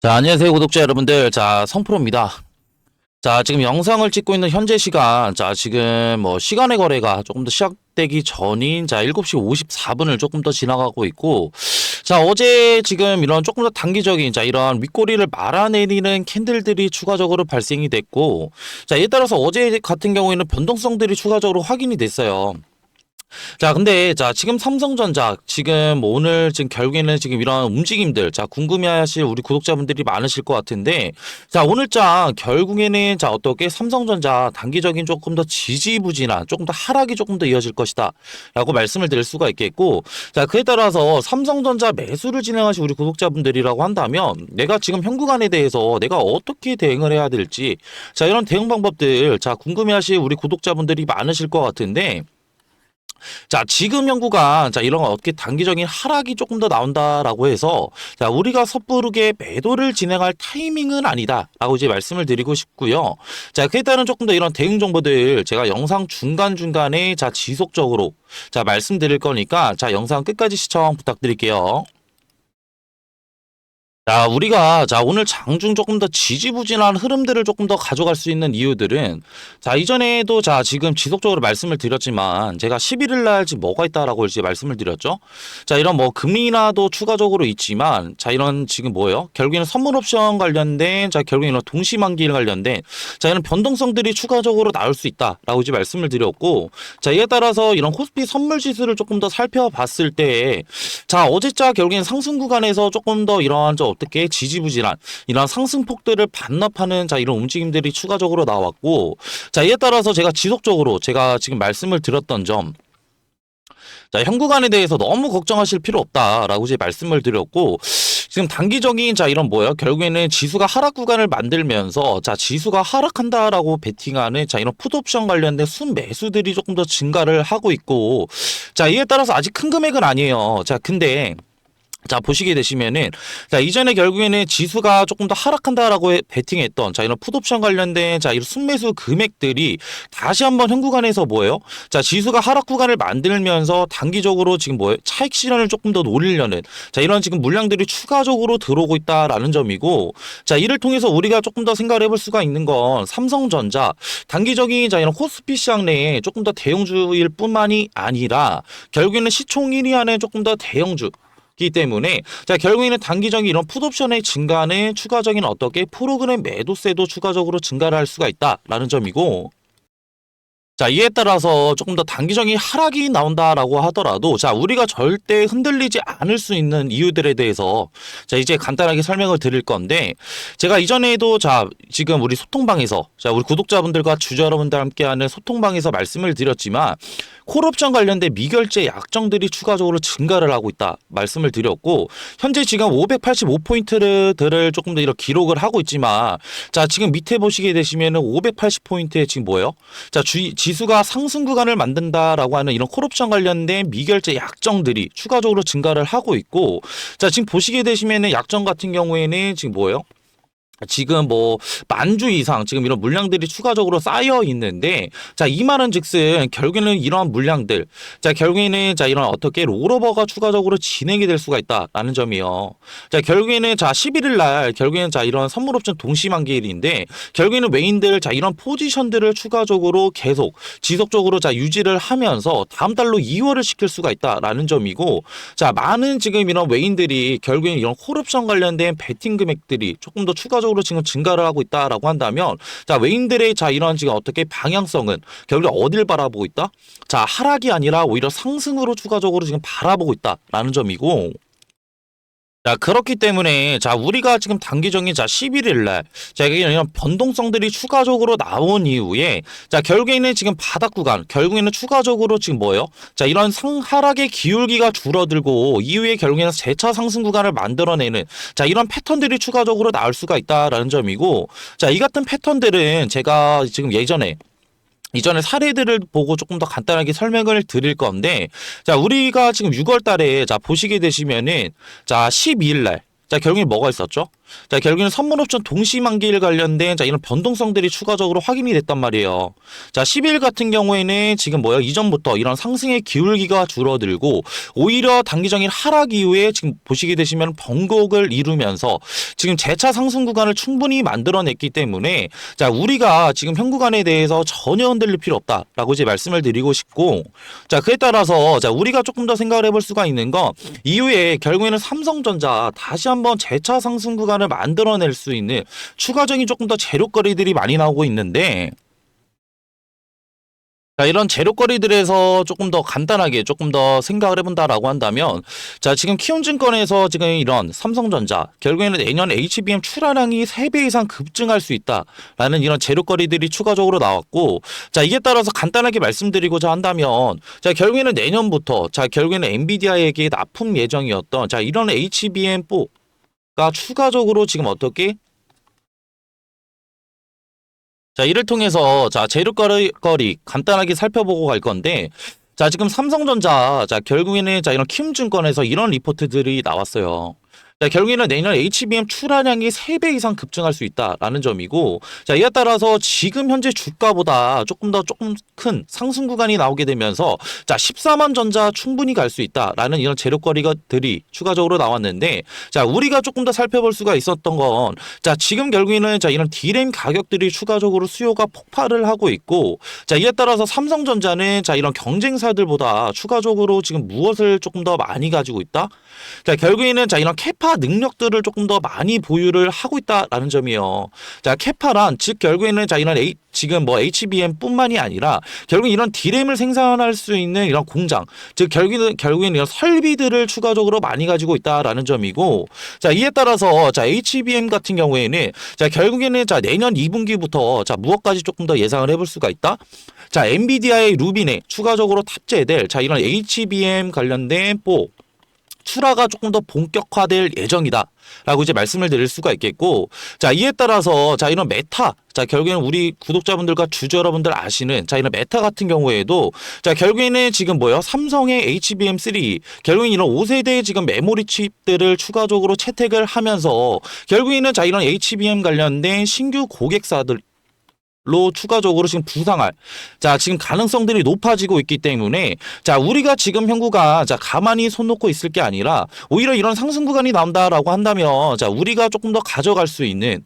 자, 안녕하세요, 구독자 여러분들. 자, 성프로입니다. 자, 지금 영상을 찍고 있는 현재 시간, 자, 지금 뭐 시간의 거래가 조금 더 시작되기 전인, 자, 7시 54분을 조금 더 지나가고 있고, 자, 어제 지금 이런 조금 더 단기적인, 자, 이런 윗꼬리를 말아내리는 캔들들이 추가적으로 발생이 됐고, 자, 이에 따라서 어제 같은 경우에는 변동성들이 추가적으로 확인이 됐어요. 자, 근데, 자, 지금 삼성전자, 지금 뭐 오늘 지금 결국에는 지금 이런 움직임들, 자, 궁금해하실 우리 구독자분들이 많으실 것 같은데, 자, 오늘자 결국에는 자, 어떻게 삼성전자 단기적인 조금 더 지지부진한, 조금 더 하락이 조금 더 이어질 것이다. 라고 말씀을 드릴 수가 있겠고, 자, 그에 따라서 삼성전자 매수를 진행하실 우리 구독자분들이라고 한다면, 내가 지금 현구간에 대해서 내가 어떻게 대응을 해야 될지, 자, 이런 대응 방법들, 자, 궁금해하실 우리 구독자분들이 많으실 것 같은데, 자, 지금 연구가 자, 이런 어떻게 단기적인 하락이 조금 더 나온다라고 해서 자, 우리가 섣부르게 매도를 진행할 타이밍은 아니다라고 이제 말씀을 드리고 싶고요. 자, 그에 따른 조금 더 이런 대응 정보들 제가 영상 중간중간에 자, 지속적으로 자, 말씀드릴 거니까 자, 영상 끝까지 시청 부탁드릴게요. 자, 우리가 자, 오늘 장중 조금 더 지지부진한 흐름들을 조금 더 가져갈 수 있는 이유들은 자, 이전에도 자, 지금 지속적으로 말씀을 드렸지만 제가 11일 날 지금 뭐가 있다라고 이제 말씀을 드렸죠. 자, 이런 뭐 금리 인하도 추가적으로 있지만 자, 이런 지금 뭐예요? 결국에는 선물 옵션 관련된 자, 결국에는 이런 동시만기일 관련된 자, 이런 변동성들이 추가적으로 나올 수 있다라고 이제 말씀을 드렸고 자, 이에 따라서 이런 코스피 선물 지수를 조금 더 살펴봤을 때 자, 어제자 결국엔 상승 구간에서 조금 더 이러한 어떻게 지지부진한 이런 상승폭들을 반납하는 자 이런 움직임들이 추가적으로 나왔고 자 이에 따라서 제가 지속적으로 제가 지금 말씀을 드렸던 점 자, 현구간에 대해서 너무 걱정하실 필요 없다라고 이제 말씀을 드렸고 지금 단기적인 자 이런 뭐예요? 결국에는 지수가 하락 구간을 만들면서 자 지수가 하락한다라고 베팅하는 자 이런 풋옵션 관련된 순매수들이 조금 더 증가를 하고 있고 자 이에 따라서 아직 큰 금액은 아니에요. 자 근데 자 보시게 되시면은 자 이전에 결국에는 지수가 조금 더 하락한다라고 베팅했던 자 이런 풋옵션 관련된 자 이런 순매수 금액들이 다시 한번 현 구간에서 뭐예요? 자 지수가 하락 구간을 만들면서 단기적으로 지금 뭐예요? 차익 실현을 조금 더 노리려는 자 이런 지금 물량들이 추가적으로 들어오고 있다라는 점이고 자 이를 통해서 우리가 조금 더 생각을 해볼 수가 있는 건 삼성전자 단기적인 자 이런 코스피 시장 내에 조금 더 대형주일 뿐만이 아니라 결국에는 시총 1위 안에 조금 더 대형주 기 때문에 자 결국에는 단기적인 이런 풋옵션의 증가는 추가적인 어떻게 프로그램 매도세도 추가적으로 증가를 할 수가 있다라는 점이고 자, 이에 따라서 조금 더 단기적인 하락이 나온다라고 하더라도 자, 우리가 절대 흔들리지 않을 수 있는 이유들에 대해서 자, 이제 간단하게 설명을 드릴 건데 제가 이전에도 자, 지금 우리 소통방에서 자, 우리 구독자분들과 주주 여러분들 함께하는 소통방에서 말씀을 드렸지만 콜옵션 관련된 미결제 약정들이 추가적으로 증가를 하고 있다 말씀을 드렸고 현재 지금 585포인트들을 조금 더 이렇게 기록을 하고 있지만 자, 지금 밑에 보시게 되시면은 580포인트에 지금 뭐예요? 자, 지수가 상승 구간을 만든다라고 하는 이런 콜옵션 관련된 미결제 약정들이 추가적으로 증가를 하고 있고 자 지금 보시게 되시면은 약정 같은 경우에는 지금 뭐예요? 지금 뭐 만주 이상 지금 이런 물량들이 추가적으로 쌓여 있는데 자 이 말은 즉슨 결국에는 이러한 물량들 자 결국에는 자 이런 어떻게 롤오버가 추가적으로 진행이 될 수가 있다라는 점이요. 자 결국에는 자 11일 날 결국에는 자 이런 선물 옵션 동시만기일인데 결국에는 외인들 자 이런 포지션들을 추가적으로 계속 지속적으로 자 유지를 하면서 다음 달로 2월을 시킬 수가 있다라는 점이고 자 많은 지금 이런 외인들이 결국에는 이런 콜옵션 관련된 베팅 금액들이 조금 더 추가적으로 지금 증가를 하고 있다라고 한다면 자 외인들의 자 이런 지금 어떻게 방향성은 결국 어딜 바라보고 있다? 자 하락이 아니라 오히려 상승으로 추가적으로 지금 바라보고 있다라는 점이고 자, 그렇기 때문에, 자, 우리가 지금 단기적인, 자, 11일 날, 자, 이런 변동성들이 추가적으로 나온 이후에, 자, 결국에는 지금 바닥 구간, 결국에는 추가적으로 지금 뭐예요? 자, 이런 하락의 기울기가 줄어들고, 이후에 결국에는 재차 상승 구간을 만들어내는, 자, 이런 패턴들이 추가적으로 나올 수가 있다라는 점이고, 자, 이 같은 패턴들은 제가 지금 이전에 사례들을 보고 조금 더 간단하게 설명을 드릴 건데, 자, 우리가 지금 6월 달에, 자, 보시게 되시면은, 자, 12일 날, 자, 결국에 뭐가 있었죠? 자, 결국에는 선물옵션 동시만기일 관련된 자, 이런 변동성들이 추가적으로 확인이 됐단 말이에요. 자, 10일 같은 경우에는 지금 뭐야? 이전부터 이런 상승의 기울기가 줄어들고 오히려 단기적인 하락 이후에 지금 보시게 되시면 번곡을 이루면서 지금 재차 상승 구간을 충분히 만들어냈기 때문에 자, 우리가 지금 현 구간에 대해서 전혀 흔들릴 필요 없다라고 이제 말씀을 드리고 싶고 자, 그에 따라서 자, 우리가 조금 더 생각을 해볼 수가 있는 건 이후에 결국에는 삼성전자 다시 한번 재차 상승 구간을 만들어낼 수 있는 추가적인 조금 더 재료거리들이 많이 나오고 있는데 자, 이런 재료거리들에서 조금 더 간단하게 조금 더 생각을 해본다라고 한다면 자, 지금 키움증권에서 지금 이런 삼성전자 결국에는 내년 HBM 출하량이 3배 이상 급증할 수 있다라는 이런 재료거리들이 추가적으로 나왔고 자, 이에 따라서 간단하게 말씀드리고자 한다면 자, 결국에는 내년부터 자, 결국에는 엔비디아에게 납품 예정이었던 자, 이런 HBM4가 추가적으로 지금 어떻게 자, 이를 통해서 자, 재료거리 간단하게 살펴보고 갈 건데 자, 지금 삼성전자 자, 결국에는 자, 이런 키움증권에서 이런 리포트들이 나왔어요. 자, 결국에는 내년 HBM 출하량이 3배 이상 급증할 수 있다라는 점이고 자, 이에 따라서 지금 현재 주가보다 조금 큰 상승 구간이 나오게 되면서 자, 14만 전자 충분히 갈 수 있다라는 이런 재료거리들이 추가적으로 나왔는데 자, 우리가 조금 더 살펴볼 수가 있었던 건 자, 지금 결국에는 자, 이런 D램 가격들이 추가적으로 수요가 폭발을 하고 있고 자, 이에 따라서 삼성전자는 자, 이런 경쟁사들보다 추가적으로 지금 무엇을 조금 더 많이 가지고 있다? 자, 결국에는 자, 이런 캐파 능력들을 조금 더 많이 보유를 하고 있다라는 점이에요. 자, 캐파란 즉 결국에는 자, 이런 지금 뭐 HBM뿐만이 아니라 결국 이런 D램을 생산할 수 있는 이런 공장, 즉 결국에는 이런 설비들을 추가적으로 많이 가지고 있다라는 점이고, 자, 이에 따라서 자, HBM 같은 경우에는 자, 결국에는 자, 내년 2분기부터 자, 무엇까지 조금 더 예상을 해볼 수가 있다. 자, 엔비디아의 루빈에 추가적으로 탑재될 자, 이런 HBM 관련된 출하가 조금 더 본격화될 예정이다. 라고 이제 말씀을 드릴 수가 있겠고, 자, 이에 따라서 자, 이런 메타, 자, 결국에는 우리 구독자분들과 주주 여러분들 아시는 자, 이런 메타 같은 경우에도 자, 결국에는 지금 뭐요? 삼성의 HBM3 결국에는 이런 5세대 지금 메모리 칩들을 추가적으로 채택을 하면서 결국에는 자, 이런 HBM 관련된 신규 고객사들 로 추가적으로 지금 부상할 자, 지금 가능성들이 높아지고 있기 때문에 자, 우리가 지금 현 구간 자, 가만히 손 놓고 있을 게 아니라 오히려 이런 상승 구간이 나온다라고 한다면 자, 우리가 조금 더 가져갈 수 있는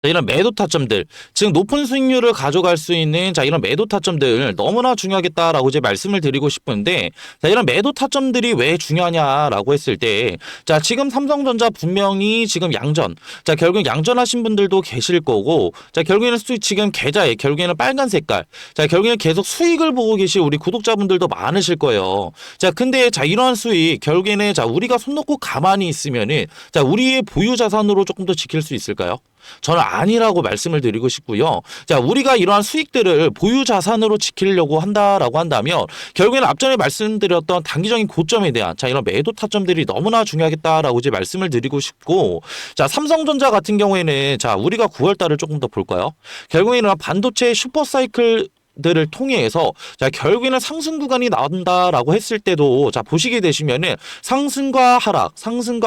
자, 이런 매도 타점들, 즉 높은 수익률을 가져갈 수 있는 자, 이런 매도 타점들 너무나 중요하겠다라고 이제 말씀을 드리고 싶은데 자, 이런 매도 타점들이 왜 중요하냐라고 했을 때 자, 지금 삼성전자 분명히 지금 양전, 자, 결국 양전하신 분들도 계실 거고 자, 결국에는 지금 계좌에 결국에는 빨간 색깔, 자, 결국에는 계속 수익을 보고 계실 우리 구독자분들도 많으실 거예요. 자, 근데 자, 이러한 수익 결국에는 자, 우리가 손 놓고 가만히 있으면은 자, 우리의 보유 자산으로 조금 더 지킬 수 있을까요? 저는 아니라고 말씀을 드리고 싶고요. 자, 우리가 이러한 수익들을 보유 자산으로 지키려고 한다라고 한다면 결국에는 앞전에 말씀드렸던 단기적인 고점에 대한 자, 이런 매도 타점들이 너무나 중요하겠다라고 이제 말씀을 드리고 싶고, 자, 삼성전자 같은 경우에는 자, 우리가 9월 달을 조금 더 볼까요? 결국에는 반도체 슈퍼사이클 들을 통해서 자, 결국에는 상승 구간이 나온다라고 했을 때도 자, 보시게 되시면은 상승과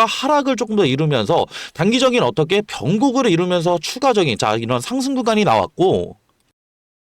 하락을 조금 더 이루면서 단기적인 어떻게 변곡을 이루면서 추가적인 자, 이런 상승 구간이 나왔고,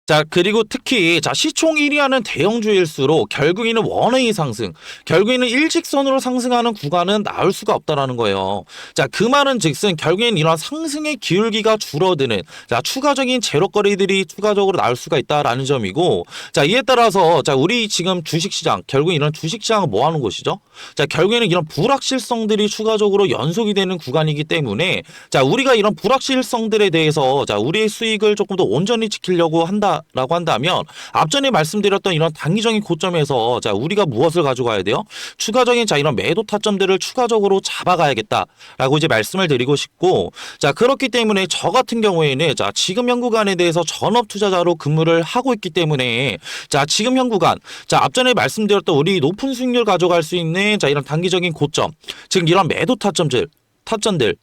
자, 그리고 특히 자, 시총 1위 하는 대형주일수록 결국에는 원웨이 상승, 결국에는 일직선으로 상승하는 구간은 나올 수가 없다라는 거예요. 자, 그 말은 즉슨 결국에는 이런 상승의 기울기가 줄어드는 자, 추가적인 재료거리들이 추가적으로 나올 수가 있다라는 점이고, 자, 이에 따라서 자, 우리 지금 주식시장 결국 이런 주식시장은 뭐 하는 곳이죠? 자, 결국에는 이런 불확실성들이 추가적으로 연속이 되는 구간이기 때문에 자, 우리가 이런 불확실성들에 대해서 자, 우리의 수익을 조금 더 온전히 지키려고 한다라고 한다면 앞전에 말씀드렸던 이런 단기적인 고점에서 자, 우리가 무엇을 가져가야 돼요? 추가적인 자, 이런 매도 타점들을 추가적으로 잡아가야겠다라고 이제 말씀을 드리고 싶고, 자, 그렇기 때문에 저 같은 경우에는 자, 지금 현 구간에 대해서 전업 투자자로 근무를 하고 있기 때문에 자, 지금 현 구간 자, 앞전에 말씀드렸던 우리 높은 수익률 가져갈 수 있는 자, 이런 단기적인 고점, 즉 이런 매도 타점들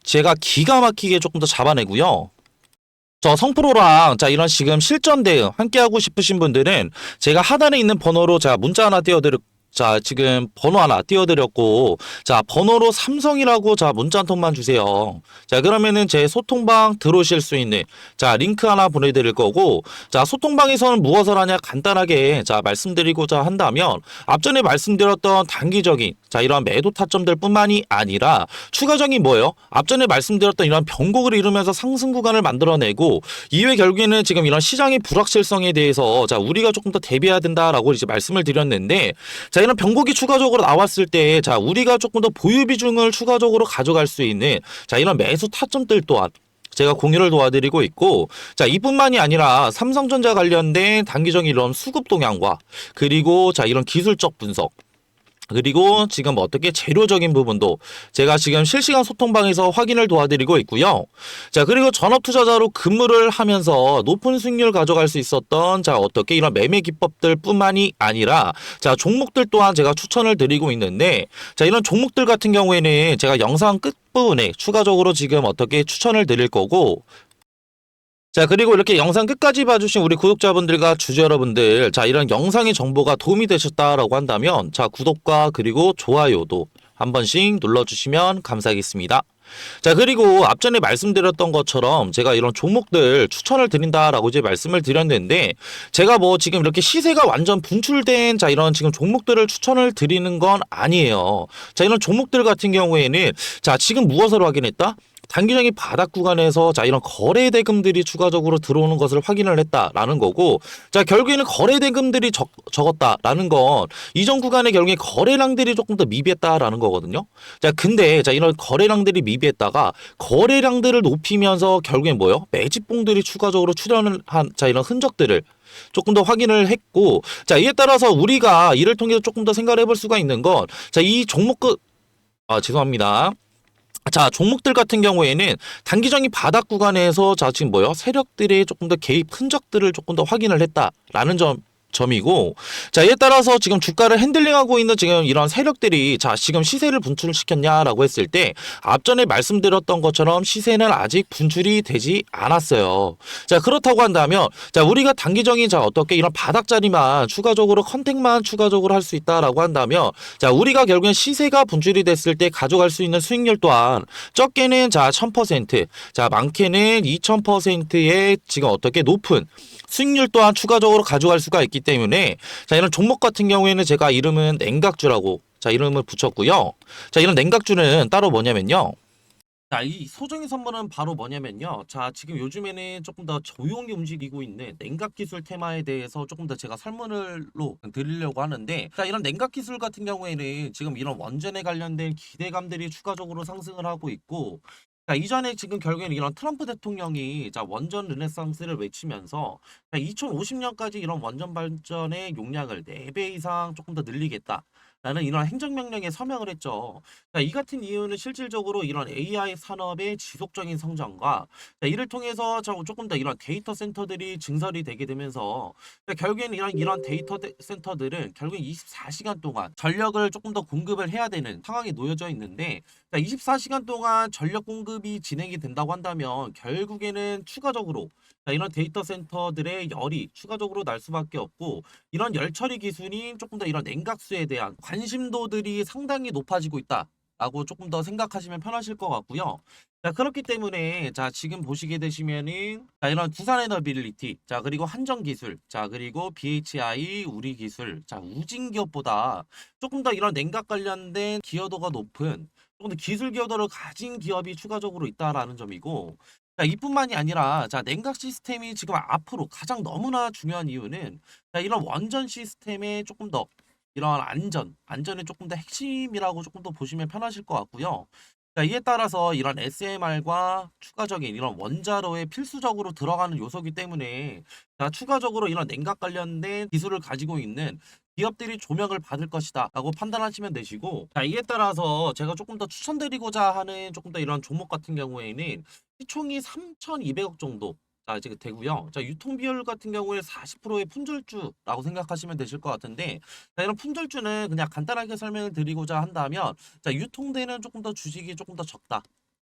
제가 기가 막히게 조금 더 잡아내고요. 저 성프로랑 자, 이런 지금 실전 대응 함께 하고 싶으신 분들은 제가 하단에 있는 번호로 제가 문자 하나 띄워드릴 자, 지금 번호 하나 띄워드렸고, 자, 번호로 삼성이라고 자, 문자 한 통만 주세요. 자, 그러면은 제 소통방 들어오실 수 있는, 자, 링크 하나 보내드릴 거고, 자, 소통방에서는 무엇을 하냐 간단하게, 자, 말씀드리고자 한다면, 앞전에 말씀드렸던 단기적인, 자, 이런 매도 타점들 뿐만이 아니라, 추가적인 뭐예요? 앞전에 말씀드렸던 이런 변곡을 이루면서 상승 구간을 만들어내고, 이후에 결국에는 지금 이런 시장의 불확실성에 대해서, 자, 우리가 조금 더 대비해야 된다라고 이제 말씀을 드렸는데, 자, 이런 변곡이 추가적으로 나왔을 때, 자, 우리가 조금 더 보유 비중을 추가적으로 가져갈 수 있는, 자, 이런 매수 타점들 또한 제가 공유를 도와드리고 있고, 자, 이뿐만이 아니라 삼성전자 관련된 단기적인 이런 수급 동향과, 그리고 자, 이런 기술적 분석, 그리고 지금 어떻게 재료적인 부분도 제가 지금 실시간 소통방에서 확인을 도와드리고 있고요. 자, 그리고 전업 투자자로 근무를 하면서 높은 수익률 가져갈 수 있었던, 자, 어떻게 이런 매매 기법들 뿐만이 아니라, 자, 종목들 또한 제가 추천을 드리고 있는데, 자, 이런 종목들 같은 경우에는 제가 영상 끝부분에 추가적으로 지금 어떻게 추천을 드릴 거고, 자, 그리고 이렇게 영상 끝까지 봐주신 우리 구독자분들과 주주 여러분들, 자, 이런 영상의 정보가 도움이 되셨다라고 한다면, 자, 구독과 그리고 좋아요도 한 번씩 눌러주시면 감사하겠습니다. 자, 그리고 앞전에 말씀드렸던 것처럼 제가 이런 종목들 추천을 드린다라고 이제 말씀을 드렸는데, 제가 뭐 지금 이렇게 시세가 완전 분출된, 자, 이런 지금 종목들을 추천을 드리는 건 아니에요. 자, 이런 종목들 같은 경우에는, 자, 지금 무엇으로 확인했다? 단기적인 바닥 구간에서, 자, 이런 거래 대금들이 추가적으로 들어오는 것을 확인을 했다라는 거고, 자, 결국에는 거래 대금들이 적었다라는 건 이전 구간에 결국에 거래량들이 조금 더 미비했다라는 거거든요. 자, 근데 자, 이런 거래량들이 미비했다가 거래량들을 높이면서 결국엔 뭐요? 매집봉들이 추가적으로 출현을 한, 자, 이런 흔적들을 조금 더 확인을 했고, 자, 이에 따라서 우리가 이를 통해서 조금 더 생각을 해볼 수가 있는 건, 자, 이 종목 죄송합니다. 자, 종목들 같은 경우에는 단기적인 바닥 구간에서, 자, 지금 뭐요? 세력들의 조금 더 개입 흔적들을 조금 더 확인을 했다라는 점이고, 자, 이에 따라서 지금 주가를 핸들링하고 있는 지금 이런 세력들이, 자, 지금 시세를 분출시켰냐라고 했을 때, 앞전에 말씀드렸던 것처럼 시세는 아직 분출이 되지 않았어요. 자, 그렇다고 한다면, 자, 우리가 단기적인, 자, 어떻게 이런 바닥 자리만 추가적으로 컨택만 추가적으로 할 수 있다라고 한다면, 자, 우리가 결국엔 시세가 분출이 됐을 때 가져갈 수 있는 수익률 또한 적게는, 자, 1000%, 자, 많게는 2000%의 지금 어떻게 높은 수익률 또한 추가적으로 가져갈 수가 있기 때문에, 자, 이런 종목 같은 경우에는 제가 이름은 냉각주라고, 자, 이름을 붙였고요. 자, 이런 냉각주는 따로 뭐냐면요. 자, 이 소정의 선물은 바로 뭐냐면요. 자, 지금 요즘에는 조금 더 조용히 움직이고 있는 냉각 기술 테마에 대해서 조금 더 제가 설문을로 드리려고 하는데, 자, 이런 냉각 기술 같은 경우에는 지금 이런 원전에 관련된 기대감들이 추가적으로 상승을 하고 있고, 자, 이전에 지금 결국에는 이런 트럼프 대통령이, 자, 원전 르네상스를 외치면서, 자, 2050년까지 이런 원전 발전의 용량을 4배 이상 조금 더 늘리겠다, 라는 이런 행정명령에 서명을 했죠. 자, 이 같은 이유는 실질적으로 이런 AI 산업의 지속적인 성장과, 자, 이를 통해서 조금 더 이런 데이터 센터들이 증설이 되게 되면서, 자, 결국에는 이런 데이터 센터들은 결국 24시간 동안 전력을 조금 더 공급을 해야 되는 상황에 놓여져 있는데, 자, 24시간 동안 전력 공급이 진행이 된다고 한다면 결국에는 추가적으로, 자, 이런 데이터 센터들의 열이 추가적으로 날 수밖에 없고, 이런 열 처리 기술이 조금 더 이런 냉각수에 대한 관심도들이 상당히 높아지고 있다라고 조금 더 생각하시면 편하실 것 같고요. 자, 그렇기 때문에, 자, 지금 보시게 되시면은, 자, 이런 두산에너빌리티, 자, 그리고 한정기술, 자, 그리고 BHI 우리기술, 자, 우진기업보다 조금 더 이런 냉각 관련된 기여도가 높은, 조금 더 기술 기여도를 가진 기업이 추가적으로 있다라는 점이고, 자, 이뿐만이 아니라, 자, 냉각 시스템이 지금 앞으로 가장 너무나 중요한 이유는, 자, 이런 원전 시스템에 조금 더 이런 안전이 조금 더 핵심이라고 조금 더 보시면 편하실 것 같고요. 자, 이에 따라서 이런 SMR과 추가적인 이런 원자로에 필수적으로 들어가는 요소이기 때문에, 자, 추가적으로 이런 냉각 관련된 기술을 가지고 있는 기업들이 조명을 받을 것이다 라고 판단하시면 되시고, 자, 이에 따라서 제가 조금 더 추천드리고자 하는 조금 더 이런 종목 같은 경우에는 시총이 3,200억 정도, 자, 지금 되고요. 자, 유통 비율 같은 경우에 40%의 품절주라고 생각하시면 되실 것 같은데, 자, 이런 품절주는 그냥 간단하게 설명을 드리고자 한다면, 자, 유통되는 조금 더 주식이 조금 더 적다,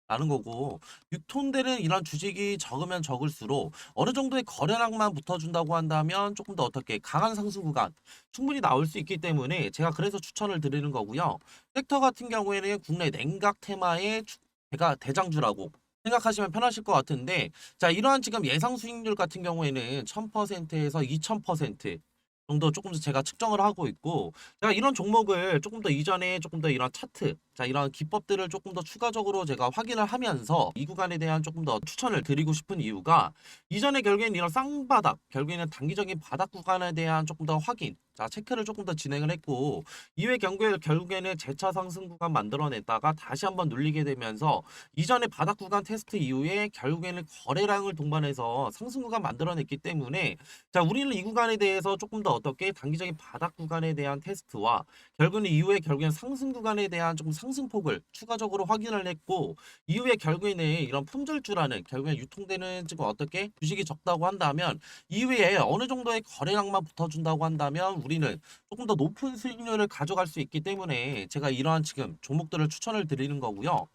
라는 거고, 6톤 되는 이런 주식이 적으면 적을수록 어느 정도의 거래량만 붙어준다고 한다면 조금 더 어떻게 강한 상승 구간 충분히 나올 수 있기 때문에 제가 그래서 추천을 드리는 거고요. 섹터 같은 경우에는 국내 냉각 테마의 제가 대장주라고 생각하시면 편하실 것 같은데, 자, 이러한 지금 예상 수익률 같은 경우에는 1000%에서 2000% 정도 조금 더 제가 측정을 하고 있고, 제가 이런 종목을 조금 더 이전에 조금 더 이런 차트, 자, 이런 기법들을 조금 더 추가적으로 제가 확인을 하면서 이 구간에 대한 조금 더 추천을 드리고 싶은 이유가, 이전에 결국에는 이런 쌍바닥, 결국에는 단기적인 바닥 구간에 대한 조금 더 확인, 자, 체크를 조금 더 진행을 했고, 이후에 결국에는 재차 상승 구간 만들어냈다가 다시 한번 눌리게 되면서 이전에 바닥 구간 테스트 이후에 결국에는 거래량을 동반해서 상승 구간 만들어냈기 때문에, 자, 우리는 이 구간에 대해서 조금 더 어떻게 단기적인 바닥 구간에 대한 테스트와 결국에는 상승 구간에 대한 조금 상승폭을 추가적으로 확인을 했고, 이후에 결국에는 이런 품절주라는 결국에 유통되는 지금 어떻게 주식이 적다고 한다면, 이후에 어느 정도의 거래량만 붙어준다고 한다면 우리는 조금 더 높은 수익률을 가져갈 수 있기 때문에 제가 이러한 지금 종목들을 추천을 드리는 거고요.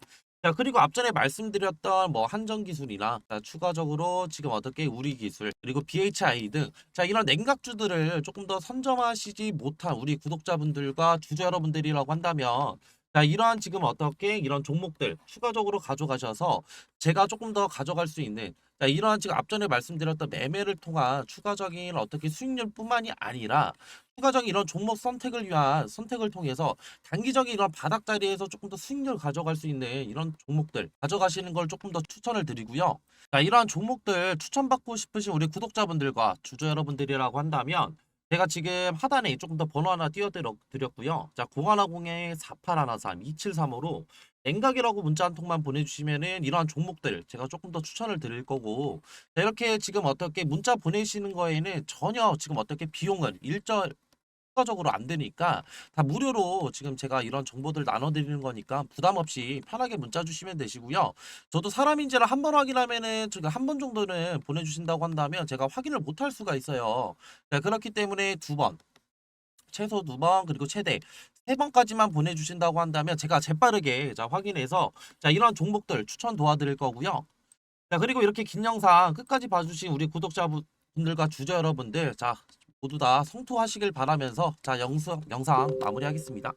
자, 그리고 앞전에 말씀드렸던 뭐 한전기술이나, 자, 추가적으로 지금 어떻게 우리기술 그리고 BHI 등, 자, 이런 냉각주들을 조금 더 선점하시지 못한 우리 구독자분들과 주주 여러분들이라고 한다면, 자, 이러한 지금 어떻게 이런 종목들 추가적으로 가져가셔서 제가 조금 더 가져갈 수 있는, 자, 이러한 지금 앞전에 말씀드렸던 매매를 통한 추가적인 어떻게 수익률뿐만이 아니라 추가적인 이런 종목 선택을 위한 선택을 통해서 단기적인 이런 바닥 자리에서 조금 더 수익률 가져갈 수 있는 이런 종목들 가져가시는 걸 조금 더 추천을 드리고요. 자, 이러한 종목들 추천받고 싶으신 우리 구독자분들과 주주 여러분들이라고 한다면, 제가 지금 하단에 조금 더 번호 하나 띄워드렸고요. 자, 0110-4813-2735로 냉각이라고 문자 한 통만 보내주시면은 이러한 종목들 제가 조금 더 추천을 드릴 거고, 자, 이렇게 지금 어떻게 문자 보내시는 거에는 전혀 지금 어떻게 비용은 추가적으로 안 되니까 다 무료로 지금 제가 이런 정보들 나눠드리는 거니까 부담 없이 편하게 문자 주시면 되시고요. 저도 사람인지를 한 번 확인하면은 지금 한 번 정도는 보내주신다고 한다면 제가 확인을 못 할 수가 있어요. 자, 그렇기 때문에 두 번, 최소 두 번, 그리고 최대 세 번까지만 보내주신다고 한다면 제가 재빠르게 자 확인해서 자 이런 종목들 추천 도와드릴 거고요. 자, 그리고 이렇게 긴 영상 끝까지 봐주신 우리 구독자분들과 주주 여러분들, 자, 모두 다 성투하시길 바라면서 자 영상 마무리하겠습니다.